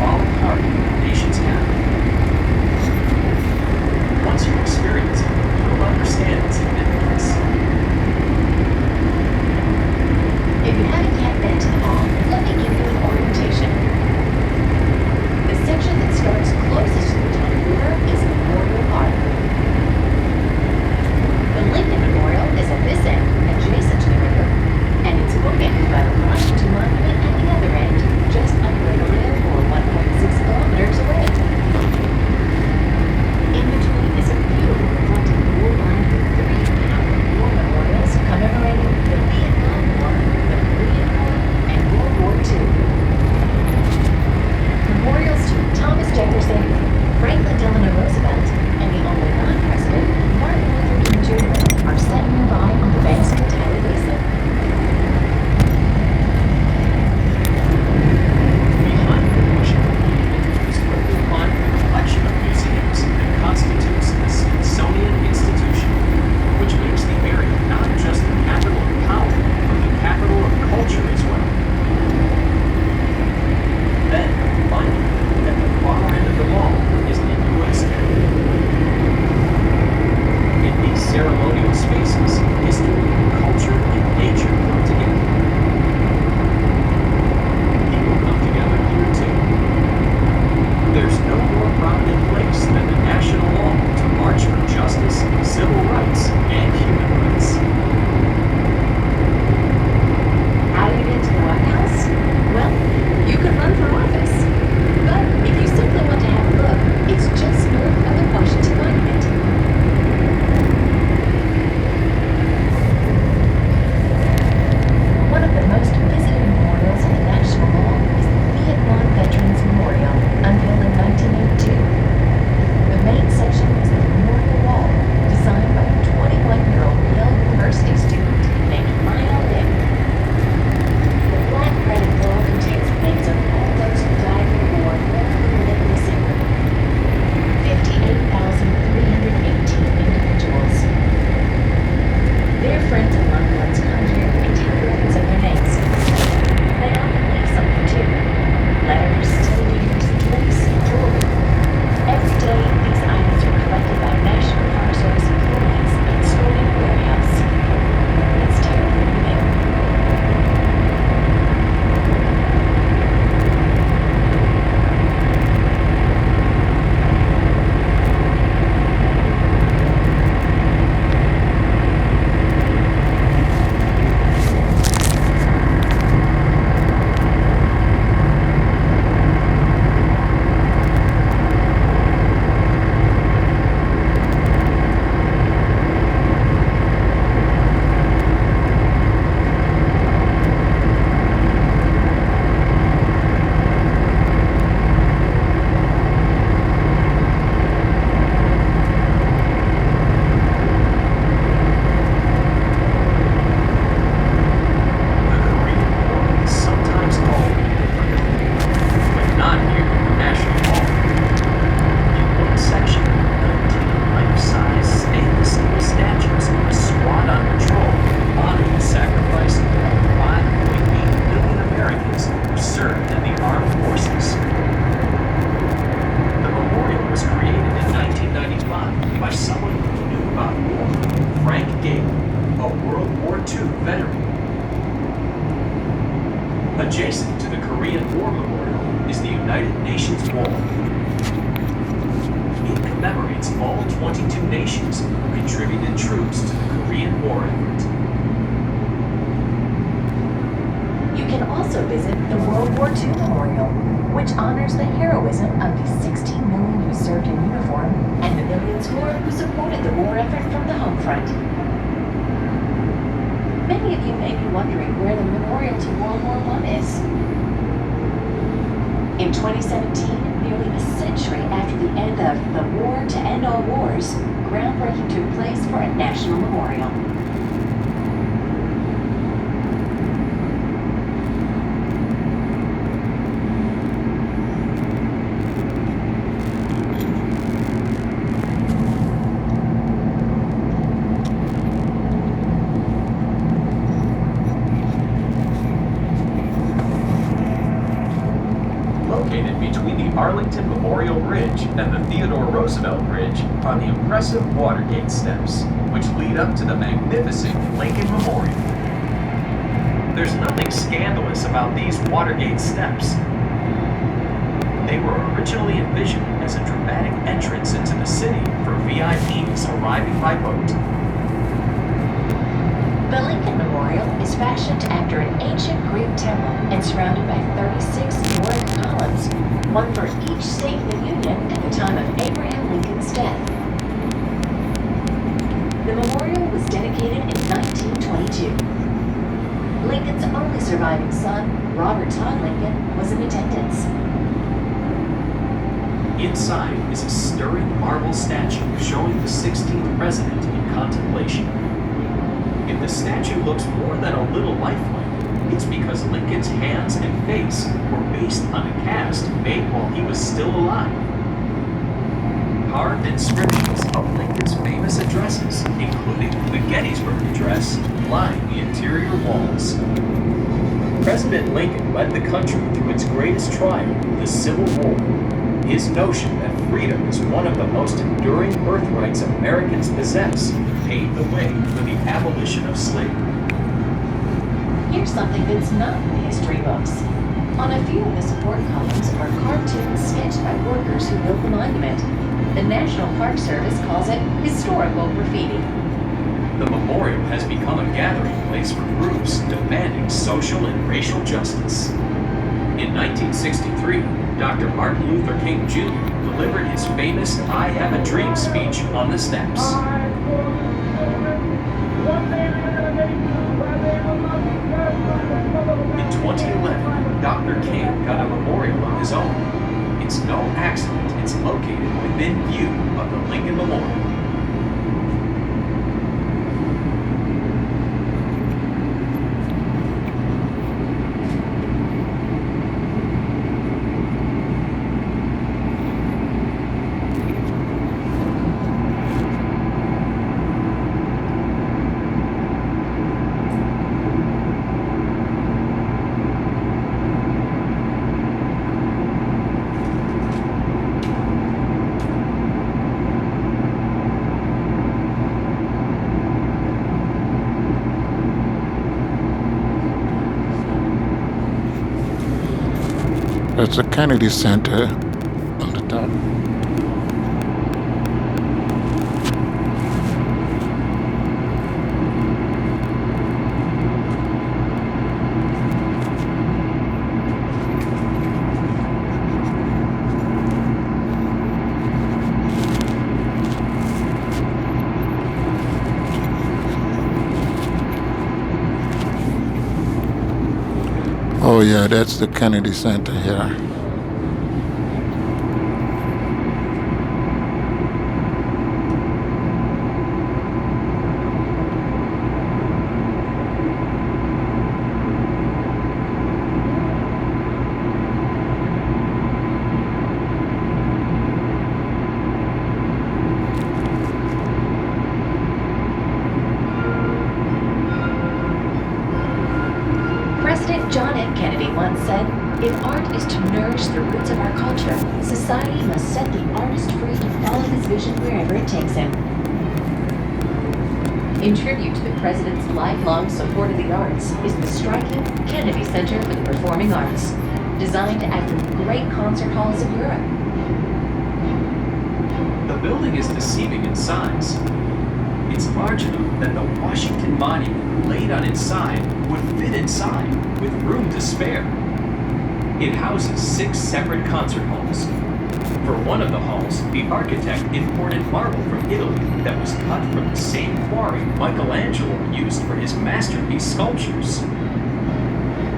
fall apart in the nation's capital. Once you experience it, you'll understand its significance. If you haven't yet been to the mall, let me give you an orientation. The section that starts closest to the Potomac River is Memorial Park. The Lincoln Memorial is at this end, adjacent to the river, and it's bookended by the Washington Monument at the other end, just under a rail or 1.6 kilometers away. In between is a beautiful reflecting wall line with 3 powerful war memorials commemorating the Vietnam War, the Korean War, and World War II. Memorials to Thomas Jefferson, Franklin Delano Roosevelt, and the only non-president, Martin Luther King Jr., are set nearby on the banks of the Tidal Basin. Behind the Washington Monument is what you'll find a collection of museums that constitutes the Smithsonian Institution, which makes the area not just the capital of power, but the capital of culture as well. Then, finally, at the far end of the mall is the U.S. Capitol. In these ceremonial spaces, history, culture, and nature come together. People come together here too. There's no more prominent place than the National Mall to march for justice, civil rights, and human rights. How do you get to the White House? Well, you could run for office. But if you simply want to have a look, it's just north of the Washington Monument. One of the most visited memorials in the National Mall is the Vietnam Veterans Memorial, unveiled in 1982. The main section is the Memorial Wall, designed by a 21-year-old Yale University student named Lionel Lim. The black granite wall contains names of all those who died in the war forever lived in the secret. 58,318 individuals. Their friends and loved ones come here and take records of their names. They often leave something too. Letters, souvenirs, books, jewelry. Every day, these items are collected by National Park Service employees and stored in a warehouse. It's terribly rare. The Korean War is sometimes called the Rebellion, but not here in the National Mall. In one section, 19 life-size stainless steel statues are squad on patrol, honoring the sacrifice of more than 5.8 million Americans who served in the armed forces. The memorial was created in 1995 by someone who knew about war, Frank Gable, a World War II veteran. Adjacent to the Korean War Memorial is the United Nations Wall. It commemorates all 22 nations who contributed troops to the Korean War effort. You can also visit the World War II Memorial, which honors the heroism of the 16 million who served in uniform and the millions more who supported the war effort from the home front. Many of you may be wondering where the memorial to World War I is. In 2017, nearly a century after the end of the War to End All Wars, groundbreaking took place for a national memorial. Located between the Arlington Memorial Bridge and the Theodore Roosevelt Bridge are the impressive Watergate steps, which lead up to the magnificent Lincoln Memorial. There's nothing scandalous about these Watergate steps. They were originally envisioned as a dramatic entrance into the city for VIPs arriving by boat. The Lincoln Memorial is fashioned after an ancient Greek temple and surrounded by 36 Doric columns, one for each state of the Union at the time of Abraham Lincoln's death. The memorial was dedicated in 1922. Lincoln's only surviving son, Robert Todd Lincoln, was in attendance. Inside is a stirring marble statue showing the 16th president in contemplation. If the statue looks more than a little lifelike, it's because Lincoln's hands and face were based on a cast made while he was still alive. Carved inscriptions of Lincoln's famous addresses, including the Gettysburg Address, line the interior walls. President Lincoln led the country through its greatest trial, the Civil War. His notion that freedom is one of the most enduring birthrights Americans possess paved the way for the abolition of slavery. Here's something that's not in the history books. On a few of the support columns are cartoons sketched by workers who built the monument. The National Park Service calls it historical graffiti. The memorial has become a gathering place for groups demanding social and racial justice. In 1963, Dr. Martin Luther King Jr. delivered his famous I Have a Dream speech on the steps. In 2011, Dr. King got a memorial of his own. It's no accident it's located within view of the Lincoln Memorial. That's the Kennedy Center on the top. Oh yeah, that's the Kennedy Center here. President John F. Kennedy once said, "If art is to nourish the roots of our culture, society must set the artist free to follow his vision wherever it takes him." In tribute to the president's lifelong support of the arts is the striking Kennedy Center for the Performing Arts, designed after the great concert halls of Europe. The building is deceiving in size. It's large enough that the Washington Monument laid on its side would fit inside with room to spare. It houses 6 separate concert halls. For one of the halls, the architect imported marble from Italy that was cut from the same quarry Michelangelo used for his masterpiece sculptures.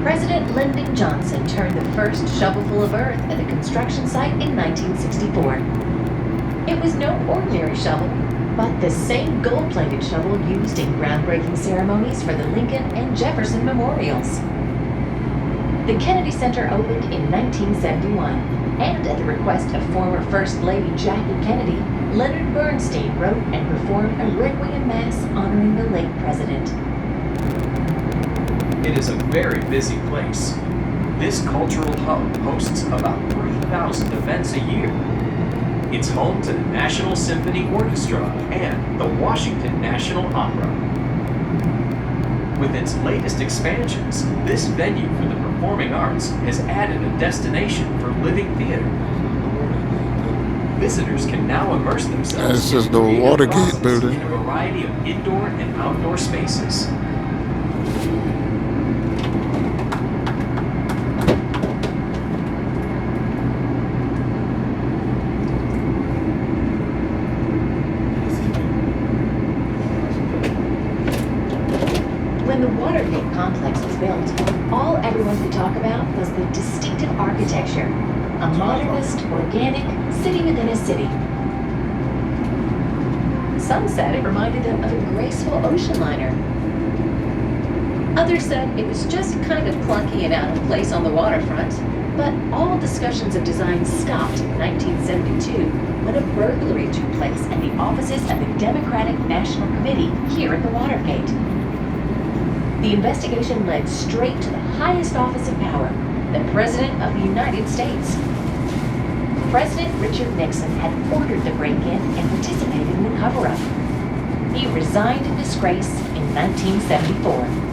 President Lyndon Johnson turned the first shovelful of earth at the construction site in 1964. It was no ordinary shovel, but the same gold-plated shovel used in groundbreaking ceremonies for the Lincoln and Jefferson memorials. The Kennedy Center opened in 1971, and at the request of former First Lady Jackie Kennedy, Leonard Bernstein wrote and performed a requiem mass honoring the late president. It is a very busy place. This cultural hub hosts about 3,000 events a year. It's home to the National Symphony Orchestra and the Washington National Opera. With its latest expansions, this venue for the performing arts has added a destination for living theater. Visitors can now immerse themselves This is in the creative Watergate process building. in a variety of indoor and outdoor spaces. When the Watergate complex was built, all everyone could talk about was the distinctive architecture. A modernist, organic city within a city. Some said it reminded them of a graceful ocean liner. Others said it was just kind of clunky and out of place on the waterfront. But all discussions of design stopped in 1972 when a burglary took place at the offices of the Democratic National Committee here at the Watergate. The investigation led straight to the highest office of power, the President of the United States. President Richard Nixon had ordered the break-in and participated in the cover-up. He resigned in disgrace in 1974.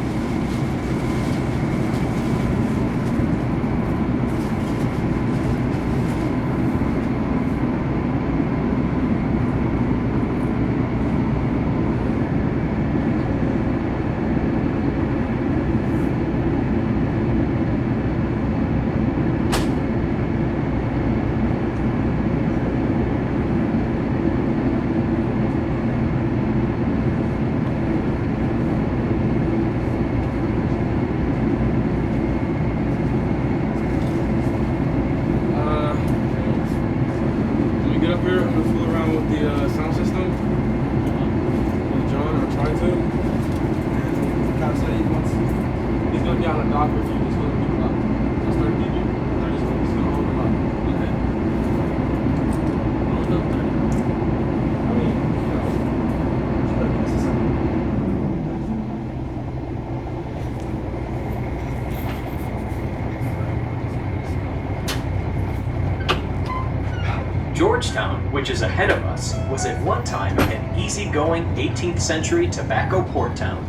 Georgetown, which is ahead of us, was at one time an easygoing 18th century tobacco port town.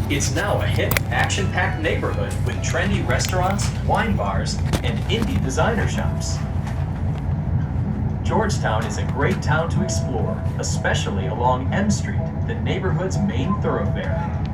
It's now a hip, action-packed neighborhood with trendy restaurants, wine bars, and indie designer shops. Georgetown is a great town to explore, especially along M Street, the neighborhood's main thoroughfare.